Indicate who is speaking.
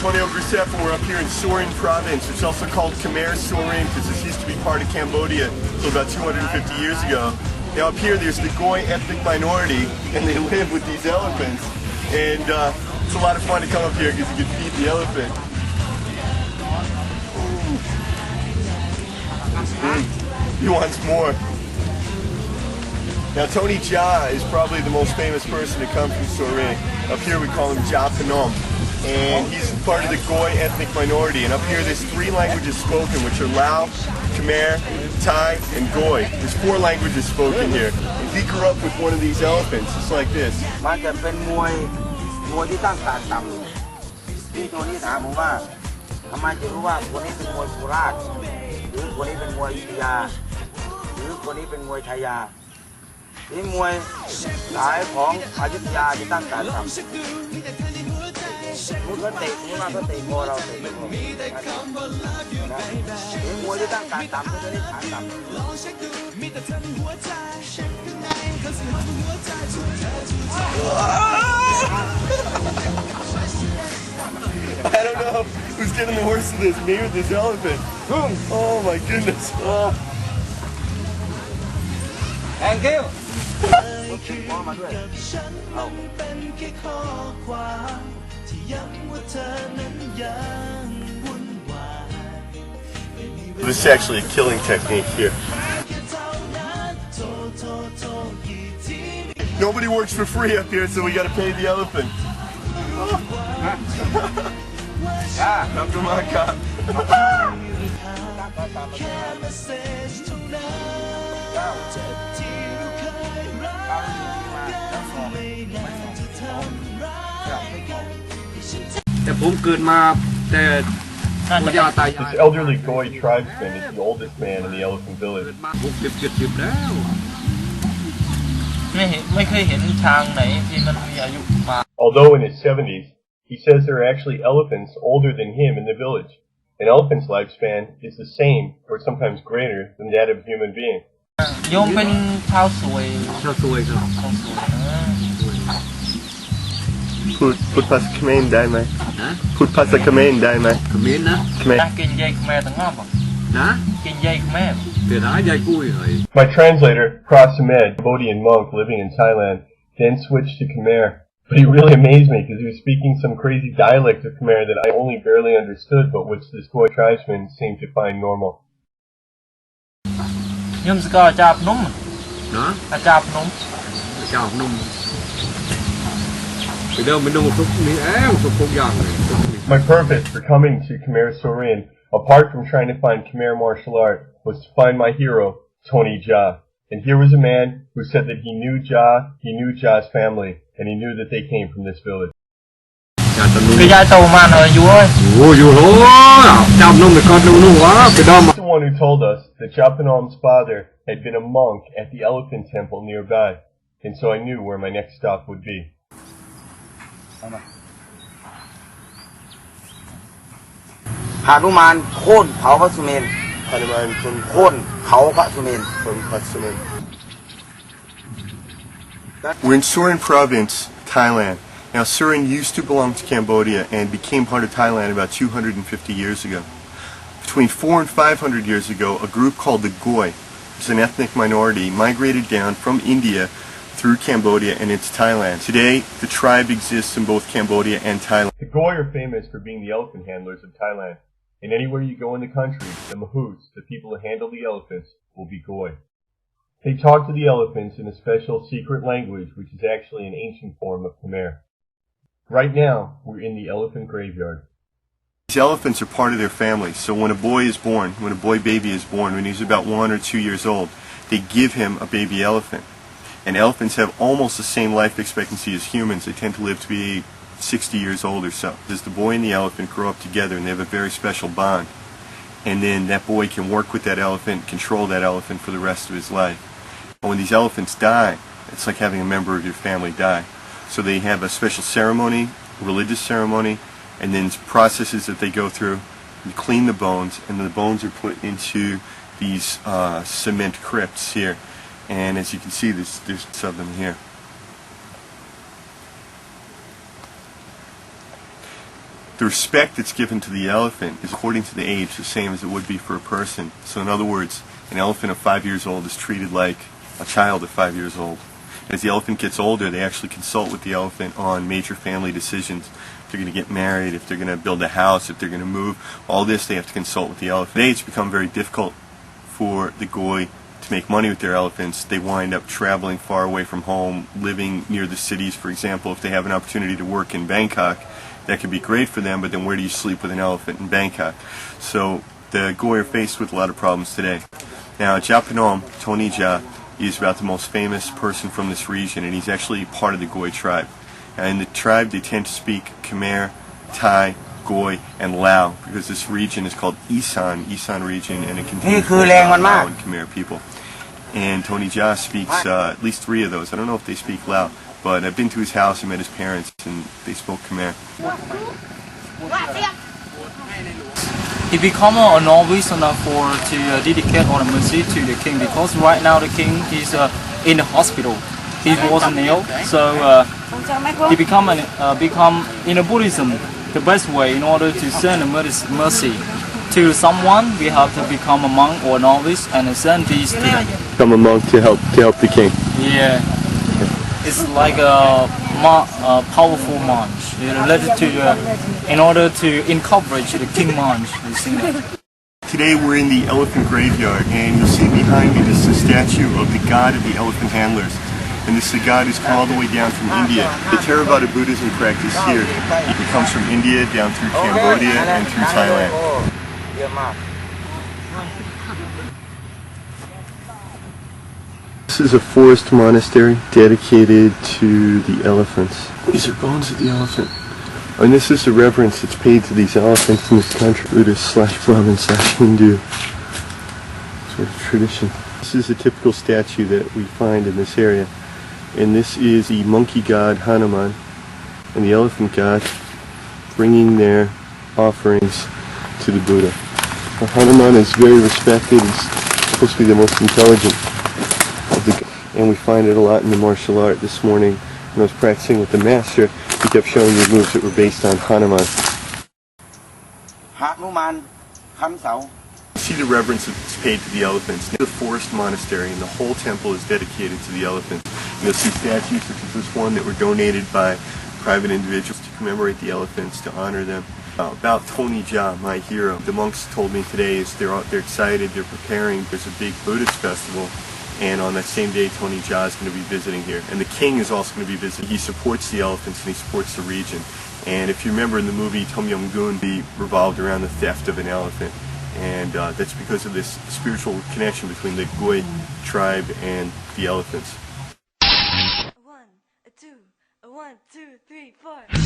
Speaker 1: We're up here in Surin province. It's also called Khmer Surin because this used to be part of Cambodia until about 250 years ago. Now up here there's the Goy ethnic minority and they live with these elephants. And it's a lot of fun to come up here because you can feed the elephant. He wants more. Now Tony Jha is probably the most famous person to come from Surin. Up here we call him Jha Phanom. And he's part of the Goy ethnic minority. And up here there's 3 languages spoken, which are Lao, Khmer, Thai, and Goy. There's 4 languages spoken here. And he grew up with one of these elephants, just like this.
Speaker 2: มันจะเป็นมวยที่ตั้งการต่ำที่ตัวนี้ถามผมว่าทำไมจะรู้ว่าคนนี้เป็นมวยโคราชหรือคนนี้เป็นมวยอยุธยาหรือคนนี้เป็นมวยชัยยาที่มวยสายของอยุธยาที่ตั้งการต่ำมุดก็เตะมุดมาก็เตะคอเราเตะไม่คอที่มวยที่ตั้งการต่ำตัวนี้ฐานต่ำ
Speaker 1: I don't know who's getting the worst of this, me or this elephant. Oh my goodness.
Speaker 2: Thank you.
Speaker 1: This is actually a killing technique here. Nobody works for free up here, so we got to pay the elephant. Come on, cop.
Speaker 3: This elderly Goy tribesman is the oldest man in the elephant village. Although in his 70s, he says there are actually elephants older than him in the village. An elephant's lifespan is the same, or sometimes greater, than that of a human being.
Speaker 1: Put past Khmer dai mai. Put past Khmer dai mai.
Speaker 3: My translator, Prasamed, a Cambodian monk living in Thailand, then switched to Khmer. But he really amazed me because he was speaking some crazy dialect of Khmer that I only barely understood, but which this Goy tribesman seemed to find normal. My purpose for coming to Khmer Surin, apart from trying to find Khmer martial art, was to find my hero, Tony Jha. And here was a man who said that he knew Jha's family, and he knew that they came from this village. He's the one who told us that Jha Phanom's father had been a monk at the elephant temple nearby, and so I knew where my next stop would be.
Speaker 2: Hanuman โค่นเผาพระสุเมรุ โค่นเผาพระสุเมรุ
Speaker 1: We're in Surin province, Thailand. Now Surin used to belong to Cambodia and became part of Thailand about 250 years ago. Between 400 and 500 years ago, a group called the Goy, which is an ethnic minority, migrated down from India through Cambodia and into Thailand. Today, the tribe exists in both Cambodia and Thailand.
Speaker 3: The Goy are famous for being the elephant handlers of Thailand. And anywhere you go in the country, the mahouts, the people who handle the elephants, will be Goy. They talk to the elephants in a special secret language which is actually an ancient form of Khmer. Right now, we're in the elephant graveyard.
Speaker 1: These elephants are part of their family, so when a boy is born, when a boy baby is born, when he's about 1 or 2 years old, they give him a baby elephant. And elephants have almost the same life expectancy as humans. They tend to live to be 60 years old or so. As the boy and the elephant grow up together and they have a very special bond. And then that boy can work with that elephant, control that elephant for the rest of his life. And when these elephants die, it's like having a member of your family die. So they have a special ceremony, religious ceremony, and then processes that they go through. You clean the bones, and the bones are put into these cement crypts here. And as you can see, there's of them here. The respect that's given to the elephant is according to the age, the same as it would be for a person. So in other words, an elephant of 5 years old is treated like a child of 5 years old. As the elephant gets older, they actually consult with the elephant on major family decisions. If they're going to get married, if they're going to build a house, if they're going to move, all this they have to consult with the elephant. Today it's become very difficult for the Goy to make money with their elephants. They wind up traveling far away from home, living near the cities. For example, if they have an opportunity to work in Bangkok, that could be great for them, but then where do you sleep with an elephant in Bangkok? So the Goy are faced with a lot of problems today. Now, Japanom, Tony Ja, is about the most famous person from this region, and he's actually part of the Goy tribe. And in the tribe, they tend to speak Khmer, Thai, Goy, and Lao, because this region is called Isan region, and it contains both Lao and Khmer people. And Tony Ja speaks at least 3 of those. I don't know if they speak Lao, but I've been to his house and met his parents, and they spoke Khmer.
Speaker 4: He become a novice to dedicate all the mercy to the king, because right now the king is in the hospital. He wasn't ill, so he become in a Buddhism. The best way in order to send a mercy to someone, we have to become a monk or novice and send these to them.
Speaker 1: Become a monk to help the king.
Speaker 4: Yeah, it's like a powerful monk related to in order to encourage the king monk. You see that?
Speaker 1: Today we're in the elephant graveyard, and you'll see behind me this is a statue of the god of the elephant handlers. And this god is come all the way down from India. The Theravada Buddhism practice here, it comes from India down through Cambodia and through Thailand. This is a forest monastery dedicated to the elephants. These are bones of the elephant. And this is the reverence that's paid to these elephants in this country. Buddhist / Brahmin / Hindu sort of tradition. This is a typical statue that we find in this area. And this is the monkey god Hanuman and the elephant god bringing their offerings to the Buddha. Now, Hanuman is very respected. He's supposed to be the most intelligent of the gods. And we find it a lot in the martial art. This morning when I was practicing with the master, he kept showing me moves that were based on Hanuman.
Speaker 2: Hanuman, Kamsao.
Speaker 1: See the reverence that's paid to the elephants. The forest monastery and the whole temple is dedicated to the elephants. You'll see statues such as this one that were donated by private individuals to commemorate the elephants, to honor them. About Tony Ja, my hero, the monks told me today is they're excited, they're preparing. There's a big Buddhist festival, and on that same day Tony Ja is going to be visiting here. And the king is also going to be visiting. He supports the elephants and he supports the region. And if you remember in the movie Tom Yum Goon, he revolved around the theft of an elephant. And that's because of this spiritual connection between the Goy tribe and the elephants.
Speaker 5: 1, 2, 1, 2, 3, 4.